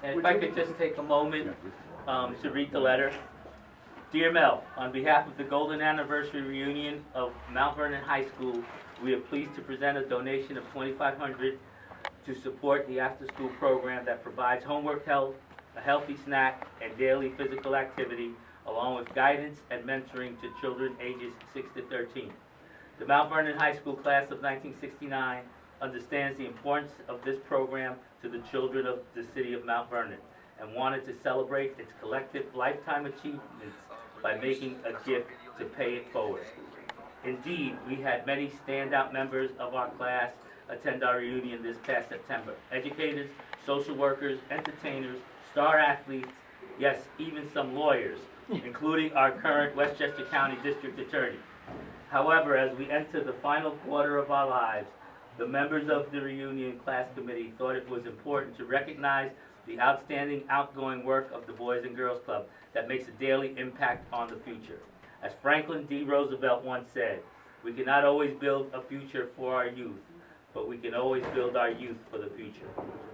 And if I could just take a moment to read the letter. Dear Mel, on behalf of the Golden Anniversary Reunion of Mount Vernon High School, we are pleased to present a donation of $2,500 to support the after-school program that provides homework help, a healthy snack, and daily physical activity, along with guidance and mentoring to children ages 6 to 13. The Mount Vernon High School class of 1969 understands the importance of this program to the children of the city of Mount Vernon and wanted to celebrate its collective lifetime achievements by making a gift to pay it forward. Indeed, we had many standout members of our class attend our reunion this past September. Educators, social workers, entertainers, star athletes, yes, even some lawyers, including our current Westchester County District Attorney. However, as we enter the final quarter of our lives, the members of the reunion class committee thought it was important to recognize the outstanding outgoing work of the Boys and Girls Club that makes a daily impact on the future. As Franklin D. Roosevelt once said, we cannot always build a future for our youth, but we can always build our youth for the future.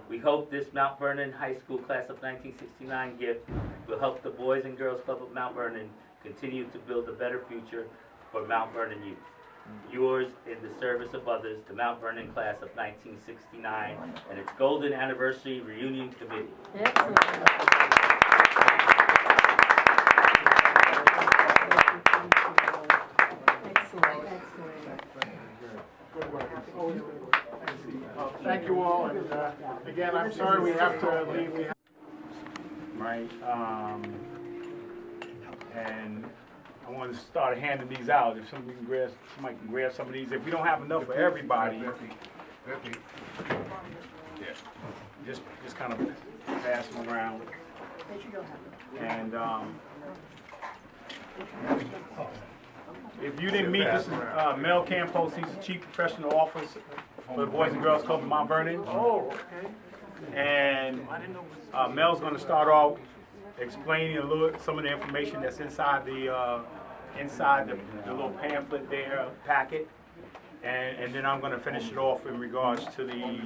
We hope this Mount Vernon High School class of 1969 gift will help the Boys and Girls Club of Mount Vernon continue to build a better future for Mount Vernon youth. Yours in the service of others, the Mount Vernon class of 1969 and its Golden Anniversary Reunion Committee. Excellent. Thank you all, and again, I'm sorry we have to leave. Right, and I want to start handing these out. If somebody can grab some of these. If we don't have enough for everybody, yeah, just kind of pass them around. And if you didn't meet, this is Mel Campos. He's the Chief Professional Officer for the Boys and Girls Club of Mount Vernon. Oh, okay. And Mel's going to start off explaining some of the information that's inside the little pamphlet there, packet, and then I'm going to finish it off in regards to the,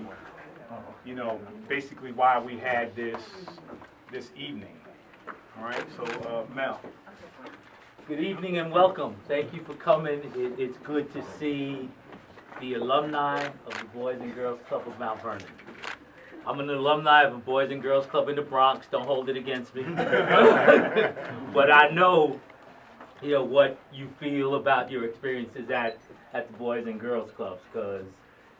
basically why we had this evening. All right, so Mel. Good evening and welcome. Thank you for coming. It's good to see the alumni of the Boys and Girls Club of Mount Vernon. I'm an alumni of a Boys and Girls Club in the Bronx. Don't hold it against me. But I know, what you feel about your experiences at the Boys and Girls Clubs, because,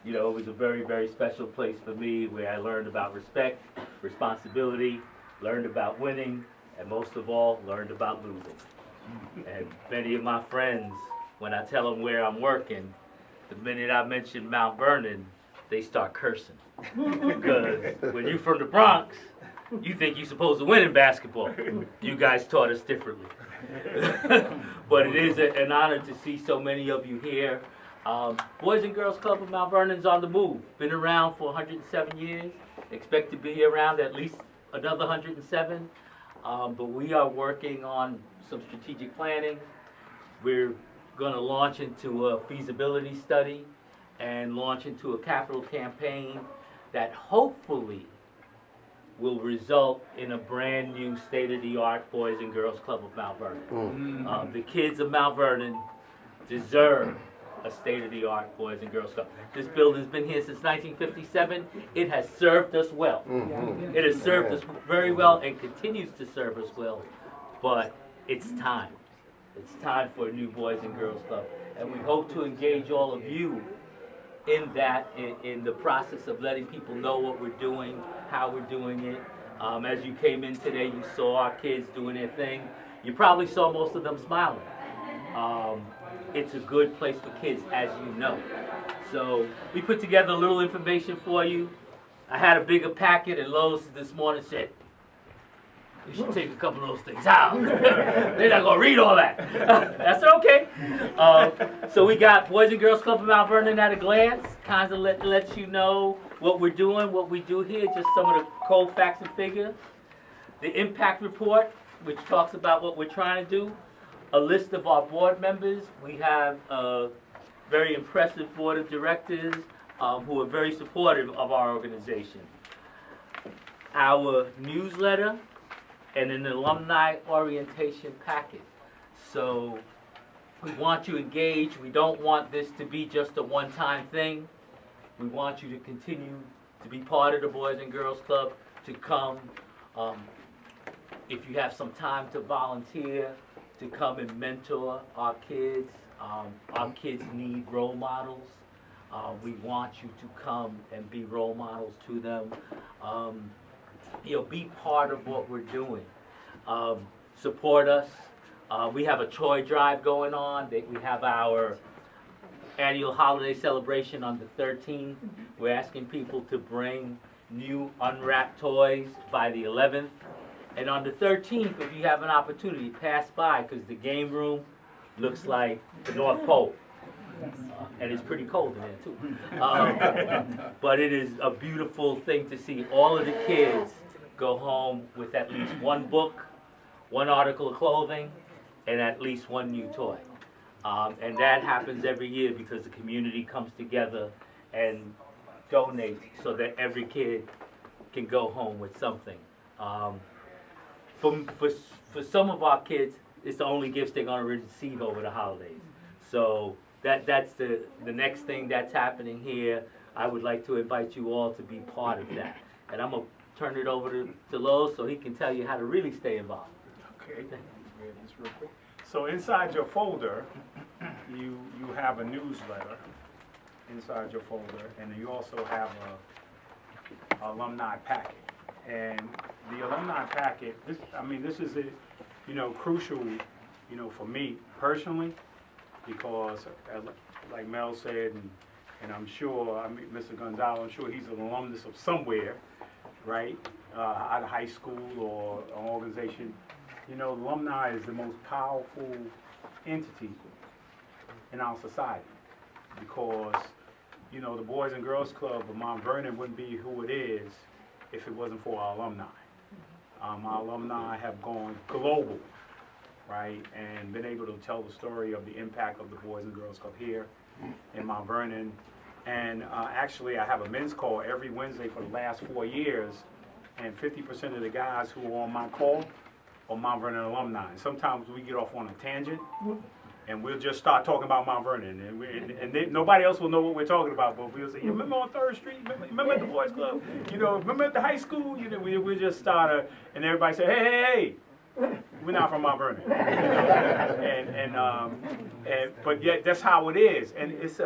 it was a very, very special place for me where I learned about respect, responsibility, learned about winning, and most of all, learned about losing. And many of my friends, when I tell them where I'm working, the minute I mention Mount Vernon, they start cursing. Because when you're from the Bronx, you think you're supposed to win in basketball. You guys taught us differently. But it is an honor to see so many of you here. Boys and Girls Club of Mount Vernon's on the move. Been around for 107 years. Expect to be around at least another 107. But we are working on some strategic planning. We're going to launch into a feasibility study and launch into a capital campaign that hopefully will result in a brand new state-of-the-art Boys and Girls Club of Mount Vernon. The kids of Mount Vernon deserve a state-of-the-art Boys and Girls Club. This building's been here since 1957. It has served us well. It has served us very well and continues to serve us well, but it's time. It's time for a new Boys and Girls Club. And we hope to engage all of you in that, in the process of letting people know what we're doing, how we're doing it. As you came in today, you saw our kids doing their thing. You probably saw most of them smiling. It's a good place for kids, as you know. So we put together a little information for you. I had a bigger packet, and Lowe's this morning said, you should take a couple of those things out. They're not going to read all that. That's okay. So we got Boys and Girls Club of Mount Vernon at a glance. Kind of lets you know what we're doing, what we do here, just some of the cold facts and figures. The impact report, which talks about what we're trying to do. A list of our board members. We have a very impressive board of directors who are very supportive of our organization. our newsletter and an alumni orientation packet. So we want you engaged. We don't want this to be just a one-time thing. We want you to continue to be part of the Boys and Girls Club, to come. If you have some time to volunteer, to come and mentor our kids. Our kids need role models. We want you to come and be role models to them. Be part of what we're doing. Support us. We have a toy drive going on. We have our annual holiday celebration on the 13th. We're asking people to bring new unwrapped toys by the 11th. And on the 13th, if you have an opportunity, pass by, because the game room looks like the North Pole. And it's pretty cold in there, too. But it is a beautiful thing to see all of the kids go home with at least one book, one article of clothing, and at least one new toy. And that happens every year because the community comes together and donates so that every kid can go home with something. For some of our kids, it's the only gifts they're going to receive over the holidays. So that's the next thing that's happening here. I would like to invite you all to be part of that. And I'm going to turn it over to Lo so he can tell you how to really stay involved. Okay, just real quick. So inside your folder, you have a newsletter inside your folder, and you also have a alumni packet. And the alumni packet, this is crucial, for me personally, because like Mel said, and I'm sure, Mr. Gonzalo, I'm sure he's an alumnus of somewhere, right? Out of high school or an organization. Alumni is the most powerful entity in our society, because, the Boys and Girls Club of Mount Vernon wouldn't be who it is if it wasn't for our alumni. Our alumni have gone global, right, and been able to tell the story of the impact of the Boys and Girls Club here in Mount Vernon. And actually, I have a men's call every Wednesday for the last 4 years, and 50% of the guys who are on my call are Mount Vernon alumni. And sometimes we get off on a tangent, and we'll just start talking about Mount Vernon, and nobody else will know what we're talking about, but we'll say, you remember on 3rd Street? Remember at the Boys Club? Remember at the high school? We just start, and everybody say, hey, we're not from Mount Vernon. But yet that's how it is, and it's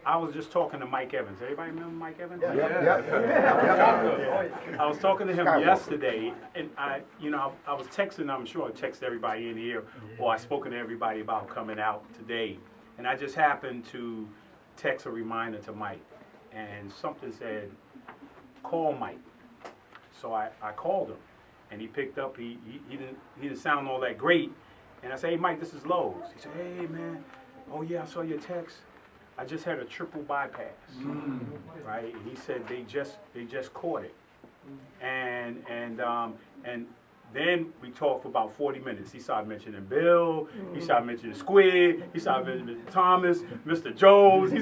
I was just talking to Mike Evans. Everybody remember Mike Evans? Yeah. I was talking to him yesterday, and I was texting. I'm sure I texted everybody in here, or I spoken to everybody about coming out today. And I just happened to text a reminder to Mike, and something said, "Call Mike." So I called him, and he picked up. He didn't sound all that great, and I said, "Hey, Mike, this is Lowe's." He said, "Hey, man. Oh yeah, I saw your text. I just had a triple bypass, right?" And he said they just caught it, and then we talked for about 40 minutes. He started mentioning Bill, he started mentioning Squid, he started mentioning Thomas, Mr. Jones. He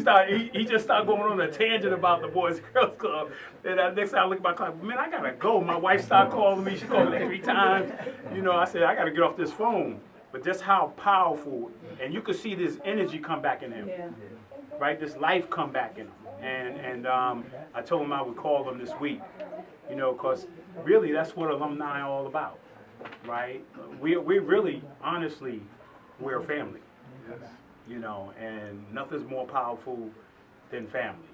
just started going on a tangent about the Boys and Girls Club. And next time I look at my clock, man, I gotta go. My wife started calling me. She called me like 3 times. I said I gotta get off this phone. But just how powerful, and you could see this energy come back in him. Yeah. Right, this life come back in him, and I told him I would call him this week, because really that's what alumni are all about, right? We really, honestly, we're a family, and nothing's more powerful than family,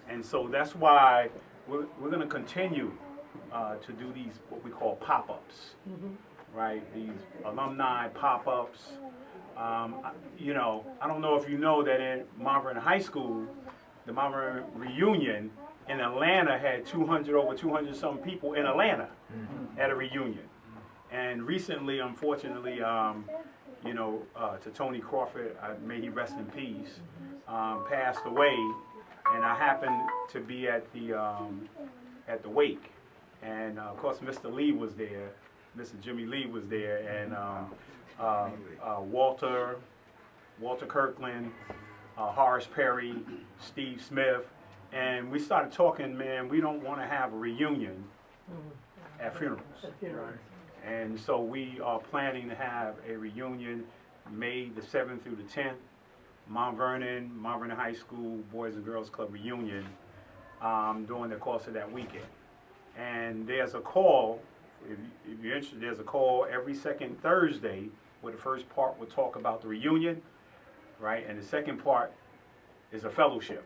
and so that's why we're going to continue to do these what we call pop-ups, right? These alumni pop-ups. I don't know if you know that in Mount Vernon High School, the Mount Vernon reunion in Atlanta had over 200 some people in Atlanta at a reunion. And recently, unfortunately, to Tony Crawford, may he rest in peace, passed away, and I happened to be at the wake, and of course Mr. Lee was there, Mr. Jimmy Lee was there, and Walter Kirkland, Horace Perry, Steve Smith, And we started talking, man, we don't want to have a reunion at funerals. And so we are planning to have a reunion May the 7th through the 10th, Mount Vernon High School Boys and Girls Club reunion during the course of that weekend. And there's a call, if you're interested, there's a call every second Thursday where the first part will talk about the reunion, right? And the second part is a fellowship.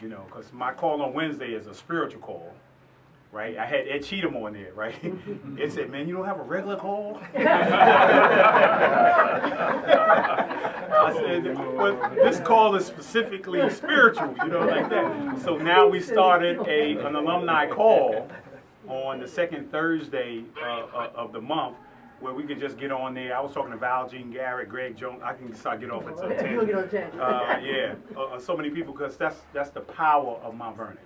You know, because my call on Wednesday is a spiritual call, right? I had Ed Cheatham on there, right? Ed said, man, you don't have a regular call? I said, well, this call is specifically spiritual, you know, like that. So now we started an alumni call on the second Thursday of the month, where we could just get on there. I was talking to Val, Jean Garrett, Greg Jones. I can start get off at 10. Yeah, so many people, because that's the power of Mount Vernon.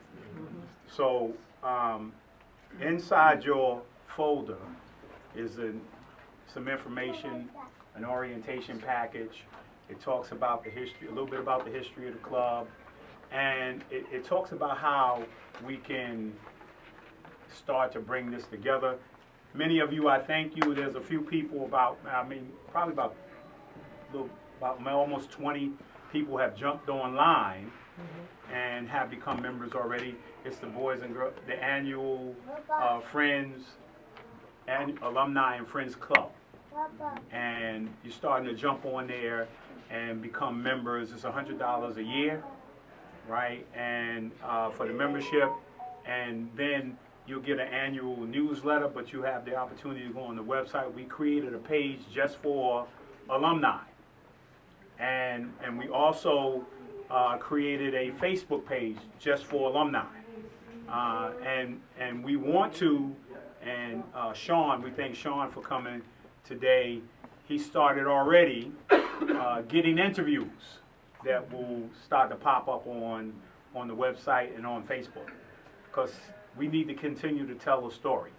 So inside your folder is some information, an orientation package. It talks about the history, a little bit about the history of the club, and it talks about how we can start to bring this together. Many of you, I thank you. There's a few people probably about almost 20 people have jumped online and have become members already. It's the Boys and Girls, the annual Friends and Alumni and Friends Club. And you're starting to jump on there and become members. It's $100 a year, right? And for the membership, and then you'll get an annual newsletter, but you have the opportunity to go on the website. We created a page just for alumni. And we also created a Facebook page just for alumni. And we want to, and Sean, we thank Sean for coming today. He started already getting interviews that will start to pop up on the website and on Facebook. Because we need to continue to tell a story,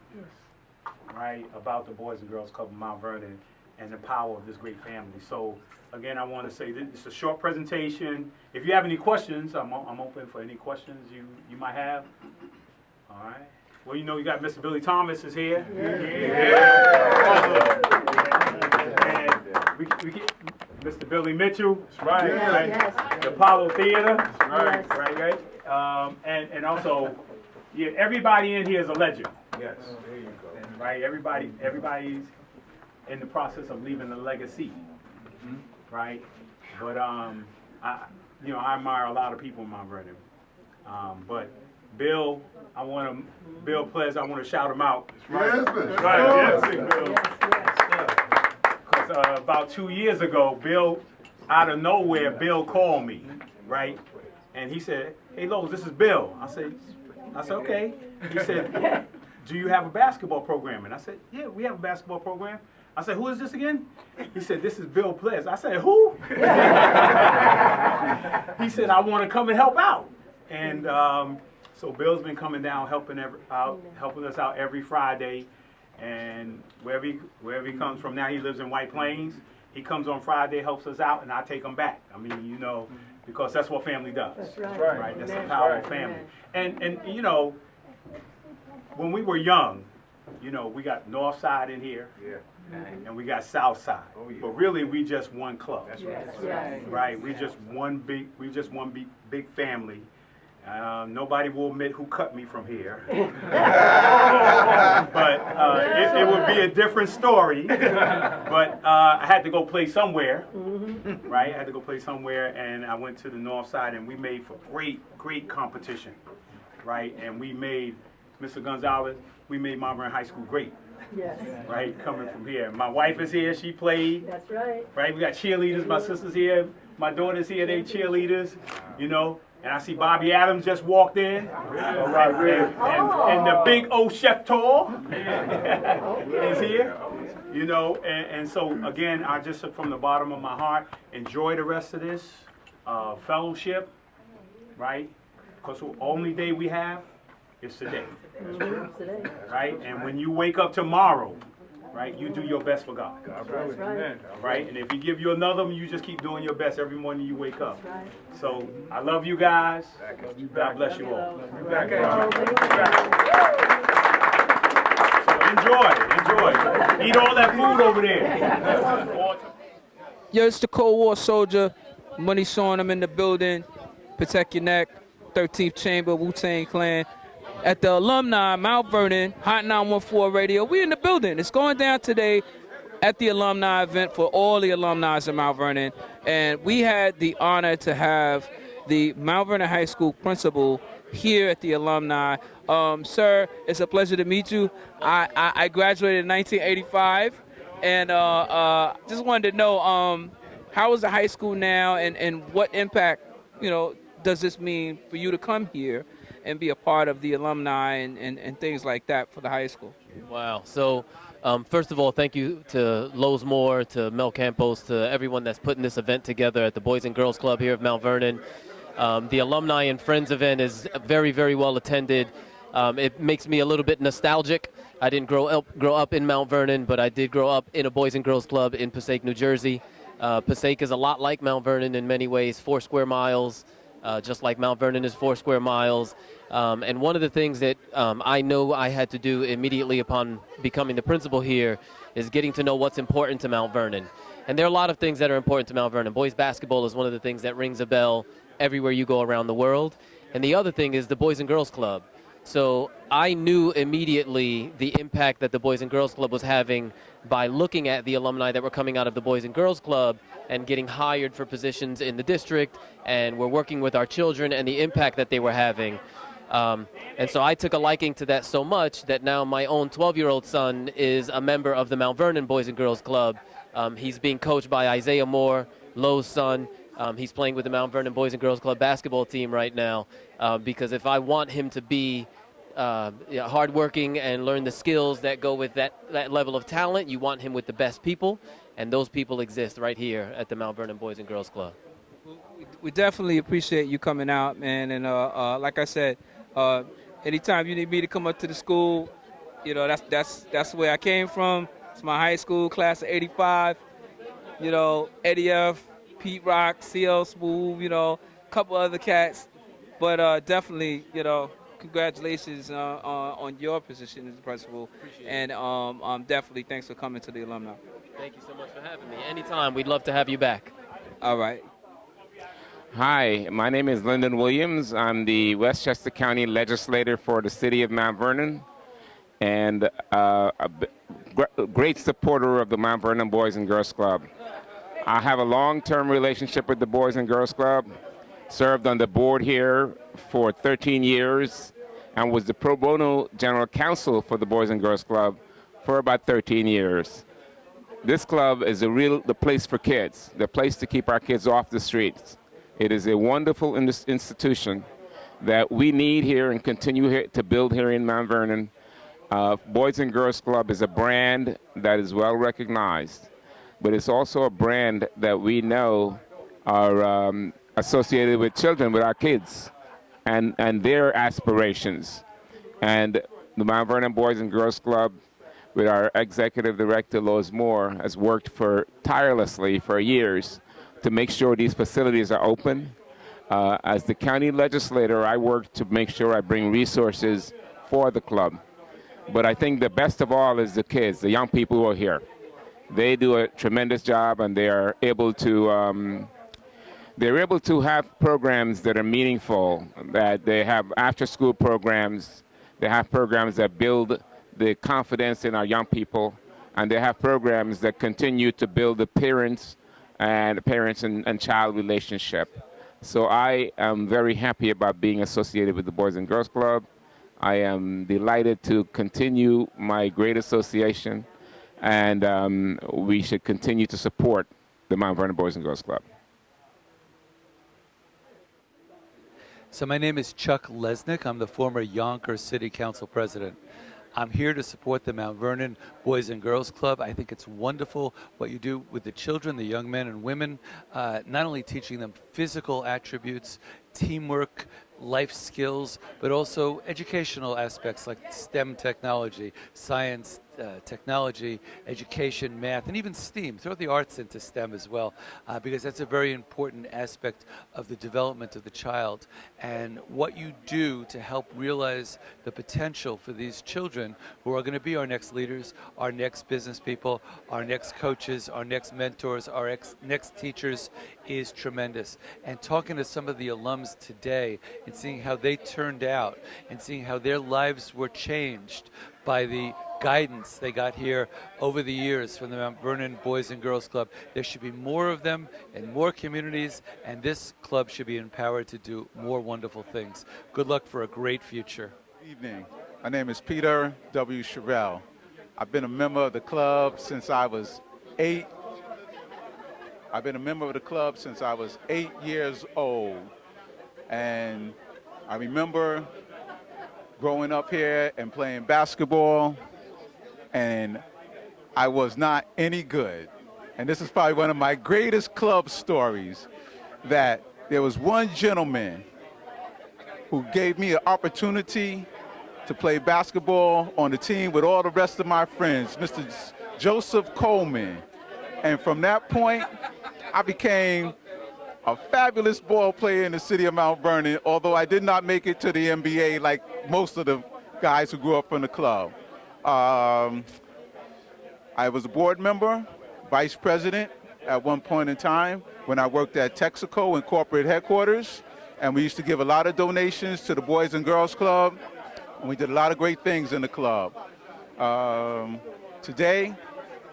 right, about the Boys and Girls Club of Mount Vernon and the power of this great family. So, again, I want to say this is a short presentation. If you have any questions, I'm open for any questions you might have. All right. Well, you know, you got Mr. Billy Thomas is here. And we get Mr. Billy Mitchell, right? Right. The Apollo Theater, right. And also, yeah, everybody in here is a legend. Yes, there you go. Right, everybody's in the process of leaving a legacy, right? But I admire a lot of people in Mount Vernon. But Bill, Bill Ples, I want to shout him out. Right, Bill. Because about 2 years ago, Bill, out of nowhere, Bill called me, right? And he said, "Hey, Lowe's, this is Bill." I said, "Okay." He said, "Do you have a basketball program?" And I said, "Yeah, we have a basketball program." I said, "Who is this again?" He said, "This is Bill Ples." I said, "Who?" He said, "I want to come and help out." And so Bill's been coming down, helping us out every Friday. And wherever he comes from now, he lives in White Plains. He comes on Friday, helps us out, and I take him back. I mean, you know, because that's what family does. That's right. Right? That's the power of family. And you know, when we were young, you know, we got North Side in here, and we got South Side. Oh, yeah. But really, we just one club. That's right. Yes. Right? We just one big family. Nobody will admit who cut me from here. But it would be a different story. But I had to go play somewhere, right? I had to go play somewhere, and I went to the North Side, and we made for great competition, right? And we made, Mr. Gonzalez, we made Mount Vernon High School great. Yes. Right, coming from here. My wife is here, she played. That's right. Right, we got cheerleaders, my sister's here, my daughter's here, they cheerleaders, you know. And I see Bobby Adams just walked in. All right, and the big old Chef Tall is here. You know, and so again, I just from the bottom of my heart enjoy the rest of this fellowship, right? Because the only day we have is today. Today. Right? And when you wake up tomorrow, right? You do your best for God. That's right. Right? And if He give you another one, you just keep doing your best every morning you wake up. Right. So I love you guys. God bless you all. So enjoy. Eat all that food over there. Yo, it's the Cold War soldier. Money showing them in the building. Protect your neck. 13th Chamber, Wu-Tang Clan. At the Alumni, Mount Vernon, Hot 914 Radio. We in the building. It's going down today at the alumni event for all the alumni in Mount Vernon. And we had the honor to have the Mount Vernon High School principal here at the alumni. Sir, it's a pleasure to meet you. I graduated in 1985. And just wanted to know, how is the high school now, and what impact, does this mean for you to come here and be a part of the alumni and things like that for the high school? Wow. So, first of all, thank you to Lowe's Moore, to Mel Campos, to everyone that's putting this event together at the Boys and Girls Club here of Mount Vernon. The Alumni and Friends event is very, very well attended. It makes me a little bit nostalgic. I didn't grow up in Mount Vernon, but I did grow up in a Boys and Girls Club in Passaic, New Jersey. Passaic is a lot like Mount Vernon in many ways, 4 square miles, just like Mount Vernon is 4 square miles. And one of the things that I know I had to do immediately upon becoming the principal here is getting to know what's important to Mount Vernon. And there are a lot of things that are important to Mount Vernon. Boys basketball is one of the things that rings a bell everywhere you go around the world. And the other thing is the Boys and Girls Club. So I knew immediately the impact that the Boys and Girls Club was having by looking at the alumni that were coming out of the Boys and Girls Club and getting hired for positions in the district, and we're working with our children and the impact that they were having. And so I took a liking to that so much that now my own 12-year-old son is a member of the Mount Vernon Boys and Girls Club. He's being coached by Isaiah Moore, Lowe's son. He's playing with the Mount Vernon Boys and Girls Club basketball team right now, because if I want him to be hardworking and learn the skills that go with that level of talent, you want him with the best people, and those people exist right here at the Mount Vernon Boys and Girls Club. We definitely appreciate you coming out, man. And like I said, anytime you need me to come up to the school, that's where I came from. It's my high school, class of '85. Eddie F., Pete Rock, CL Smooth, a couple other cats. But definitely, congratulations on your position as principal. And definitely thanks for coming to the alumni. Thank you so much for having me. Anytime, we'd love to have you back. All right. Hi, my name is Lyndon Williams. I'm the Westchester County legislator for the city of Mount Vernon, and a great supporter of the Mount Vernon Boys and Girls Club. I have a long-term relationship with the Boys and Girls Club, served on the board here for 13 years, and was the pro bono general counsel for the Boys and Girls Club for about 13 years. This club is the place for kids, the place to keep our kids off the streets. It is a wonderful institution that we need here and continue to build here in Mount Vernon. Boys and Girls Club is a brand that is well recognized, but it's also a brand that we know are associated with children, with our kids, and their aspirations. And the Mount Vernon Boys and Girls Club, with our executive director, Lowe's Moore, has worked tirelessly for years to make sure these facilities are open. As the county legislator, I work to make sure I bring resources for the club. But I think the best of all is the kids, the young people who are here. They do a tremendous job, and they are able to have programs that are meaningful, that they have after-school programs, they have programs that build the confidence in our young people, and they have programs that continue to build the parents and child relationship. So I am very happy about being associated with the Boys and Girls Club. I am delighted to continue my great association, and we should continue to support the Mount Vernon Boys and Girls Club. So my name is Chuck Lesnick. I'm the former Yonkers City Council President. I'm here to support the Mount Vernon Boys and Girls Club. I think it's wonderful what you do with the children, the young men and women, not only teaching them physical attributes, teamwork, life skills, but also educational aspects like STEM technology, science, technology, education, math, and even STEAM. Throw the arts into STEM as well, because that's a very important aspect of the development of the child. And what you do to help realize the potential for these children who are going to be our next leaders, our next business people, our next coaches, our next mentors, our next teachers is tremendous. And talking to some of the alums today and seeing how they turned out and seeing how their lives were changed by the guidance they got here over the years from the Mount Vernon Boys and Girls Club. There should be more of them in more communities, and this club should be empowered to do more wonderful things. Good luck for a great future. Good evening. My name is Peter W Charelle. I've been a member of the club since I was 8. I've been a member of the club since I was 8 years old. And I remember growing up here and playing basketball, and I was not any good. And this is probably one of my greatest club stories, that there was one gentleman who gave me an opportunity to play basketball on the team with all the rest of my friends, Mr. Joseph Coleman. And from that point, I became a fabulous ball player in the city of Mount Vernon, although I did not make it to the NBA like most of the guys who grew up from the club. I was a board member, vice president at one point in time when I worked at Texaco in corporate headquarters, and we used to give a lot of donations to the Boys and Girls Club, and we did a lot of great things in the club. Today,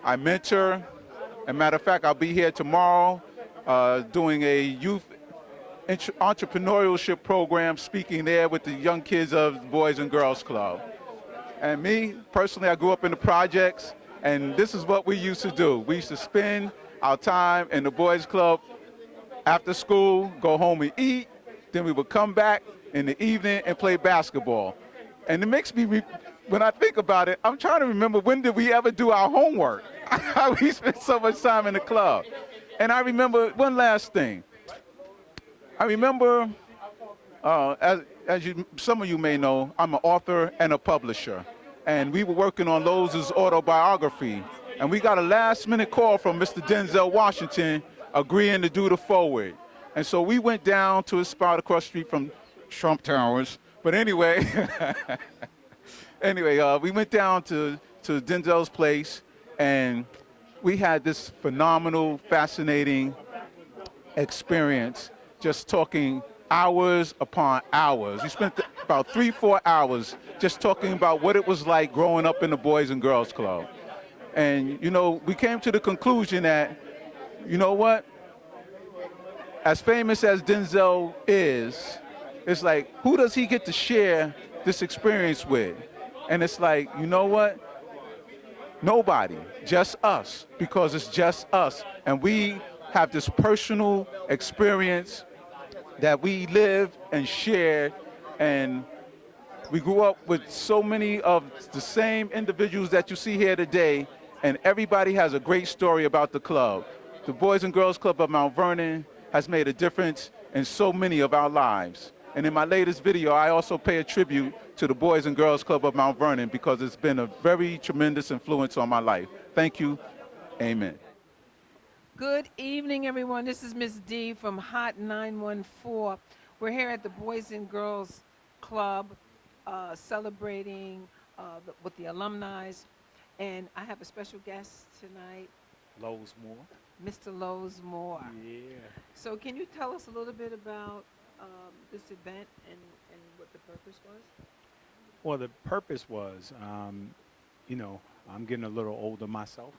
I mentor. As a matter of fact, I'll be here tomorrow doing a youth entrepreneurship program, speaking there with the young kids of the Boys and Girls Club. And me, personally, I grew up in the projects, and this is what we used to do. We used to spend our time in the Boys Club after school, go home and eat, then we would come back in the evening and play basketball. And it makes me, when I think about it, I'm trying to remember, when did we ever do our homework? We spent so much time in the club. And I remember one last thing. I remember, some of you may know, I'm an author and a publisher. And we were working on Lowe's autobiography. And we got a last-minute call from Mr. Denzel Washington agreeing to do the foreword. And so we went down to a spot across the street from Trump Towers. But anyway, we went down to Denzel's place, and we had this phenomenal, fascinating experience, just talking hours upon hours. We spent about 3-4 hours just talking about what it was like growing up in the Boys and Girls Club. And, you know, we came to the conclusion that, you know what, as famous as Denzel is, it's like, who does he get to share this experience with? And it's like, you know what? Nobody, just us, because it's just us. And we have this personal experience that we live and share, and we grew up with so many of the same individuals that you see here today, and everybody has a great story about the club. The Boys and Girls Club of Mount Vernon has made a difference in so many of our lives. And in my latest video, I also pay a tribute to the Boys and Girls Club of Mount Vernon because it's been a very tremendous influence on my life. Thank you. Amen. Good evening, everyone. This is Miss D from Hot 914. We're here at the Boys and Girls Club celebrating with the alumni. And I have a special guest tonight, Moore. Mr. Moore. Yeah. So can you tell us a little bit about this event and what the purpose was? Well, the purpose was, you know, I'm getting a little older myself.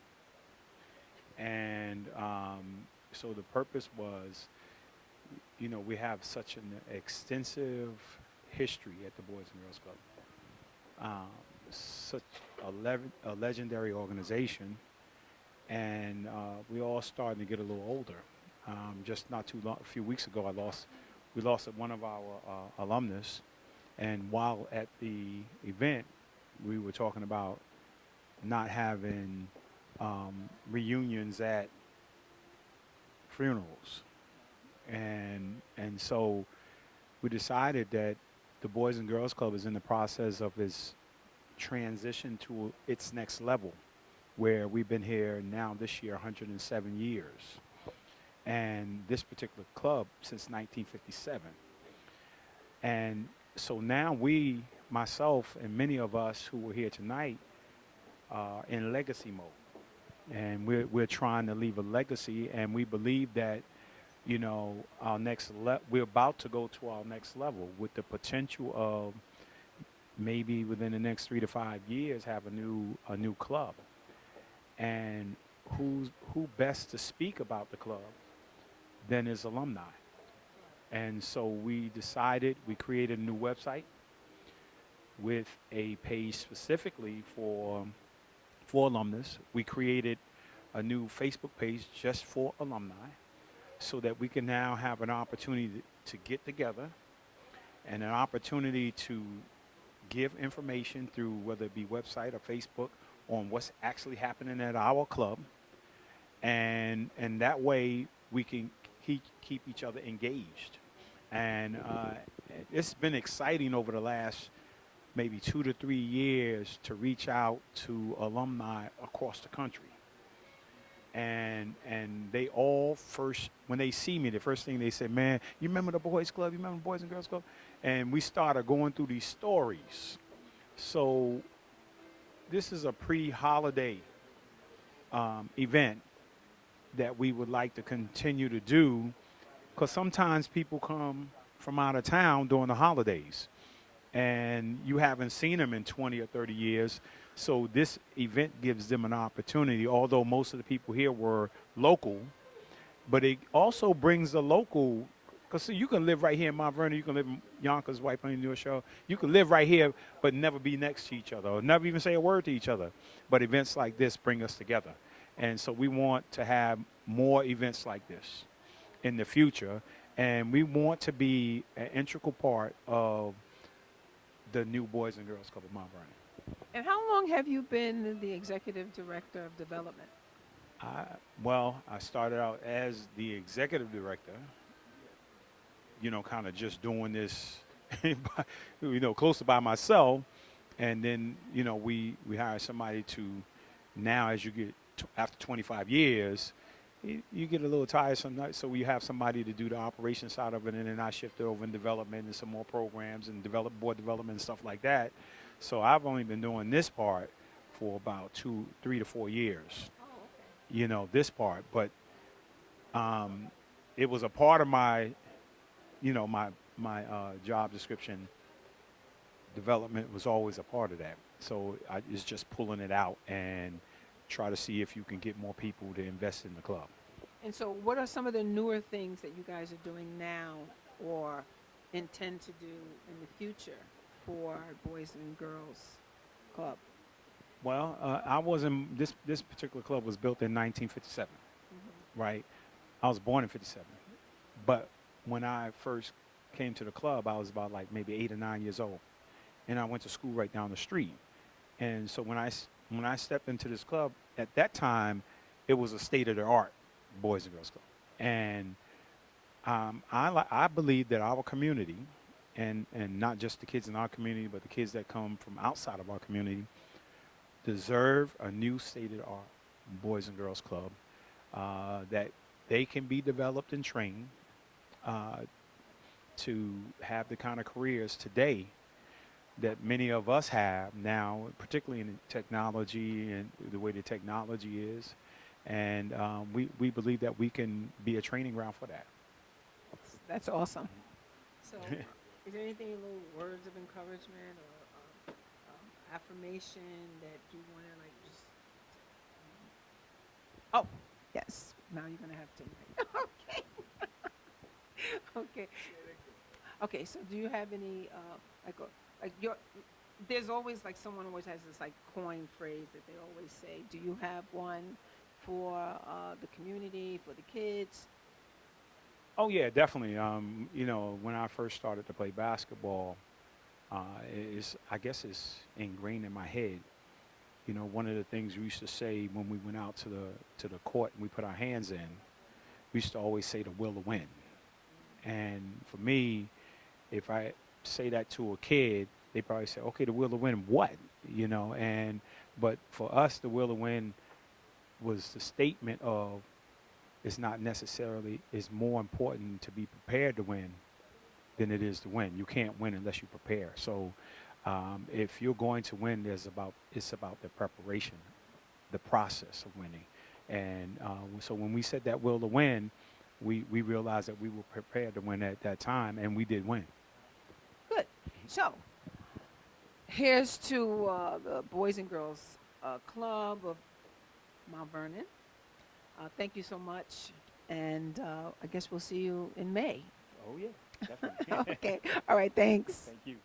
And so the purpose was, you know, we have such an extensive history at the Boys and Girls Club. Such a legendary organization. And we all starting to get a little older. Just not too long, a few weeks ago, we lost one of our alumnus. And while at the event, we were talking about not having reunions at funerals. And so we decided that the Boys and Girls Club is in the process of its transition to its next level, where we've been here now this year 107 years, and this particular club since 1957. And so now we, myself, and many of us who were here tonight are in legacy mode. And we're trying to leave a legacy, and we believe that, you know, we're about to go to our next level with the potential of maybe within the next 3 to 5 years have a new club. And who best to speak about the club than his alumni? And so we created a new website with a page specifically for alumnus. We created a new Facebook page just for alumni so that we can now have an opportunity to get together and an opportunity to give information through whether it be website or Facebook on what's actually happening at our club. And that way we can keep each other engaged. And it's been exciting over the last maybe 2 to 3 years to reach out to alumni across the country. And they all when they see me, the first thing they say, man, you remember the boys club? You remember the Boys and Girls Club? And we started going through these stories. So this is a pre-holiday event that we would like to continue to do, because sometimes people come from out of town during the holidays and you haven't seen them in 20 or 30 years. So this event gives them an opportunity, although most of the people here were local, but it also brings the local, because you can live right here in Mount Vernon, you can live in Yonkers, White Plains, New Show. You can live right here but never be next to each other or never even say a word to each other. But events like this bring us together. And so we want to have more events like this in the future, and we want to be an integral part of the new Boys and Girls Club of Mount Vernon. And how long have you been the executive director of development? I started out as the executive director, you know, kind of just doing this, you know, closer by myself. And then, you know, we hired somebody to, now as you get, after 25 years, you get a little tired sometimes, so we have somebody to do the operation side of it, and then I shifted over in development and some more programs and board development and stuff like that. So I've only been doing this part for about 3 to 4 years. Oh, okay. You know, this part, but it was a part of my, you know, my job description. Development was always a part of that. So it's just pulling it out and try to see if you can get more people to invest in the club. And so what are some of the newer things that you guys are doing now or intend to do in the future for Boys and Girls Club? Well, this particular club was built in 1957, right? I was born in 57. But when I first came to the club, I was about like maybe 8 or 9 years old. And I went to school right down the street. And so when I stepped into this club, at that time, it was a state-of-the-art Boys and Girls Club. And I believe that our community, and not just the kids in our community, but the kids that come from outside of our community, deserve a new state-of-the-art Boys and Girls Club that they can be developed and trained to have the kind of careers today that many of us have now, particularly in technology and the way the technology is. And we believe that we can be a training ground for that. That's awesome. So is there anything, little words of encouragement or affirmation that you want to like just... Oh, yes. Now you're going to have to... Okay. Okay. Okay, so do you have any, there's always like, someone always has this like coin phrase that they always say. Do you have one for the community, for the kids? Oh yeah, definitely. You know, when I first started to play basketball, I guess it's ingrained in my head. You know, one of the things we used to say when we went out to the court and we put our hands in, we used to always say the will to win. And for me, if I say that to a kid, they probably say, okay, the will to win what? You know, but for us, the will to win was the statement of it's not necessarily, it's more important to be prepared to win than it is to win. You can't win unless you prepare. So if you're going to win, it's about the preparation, the process of winning. And so when we said that will to win, we realized that we were prepared to win at that time, and we did win. Good. So, here's to the Boys and Girls Club of Mount Vernon. Thank you so much, and I guess we'll see you in May. Oh, yeah, definitely. Okay. All right. Thanks. Thank you.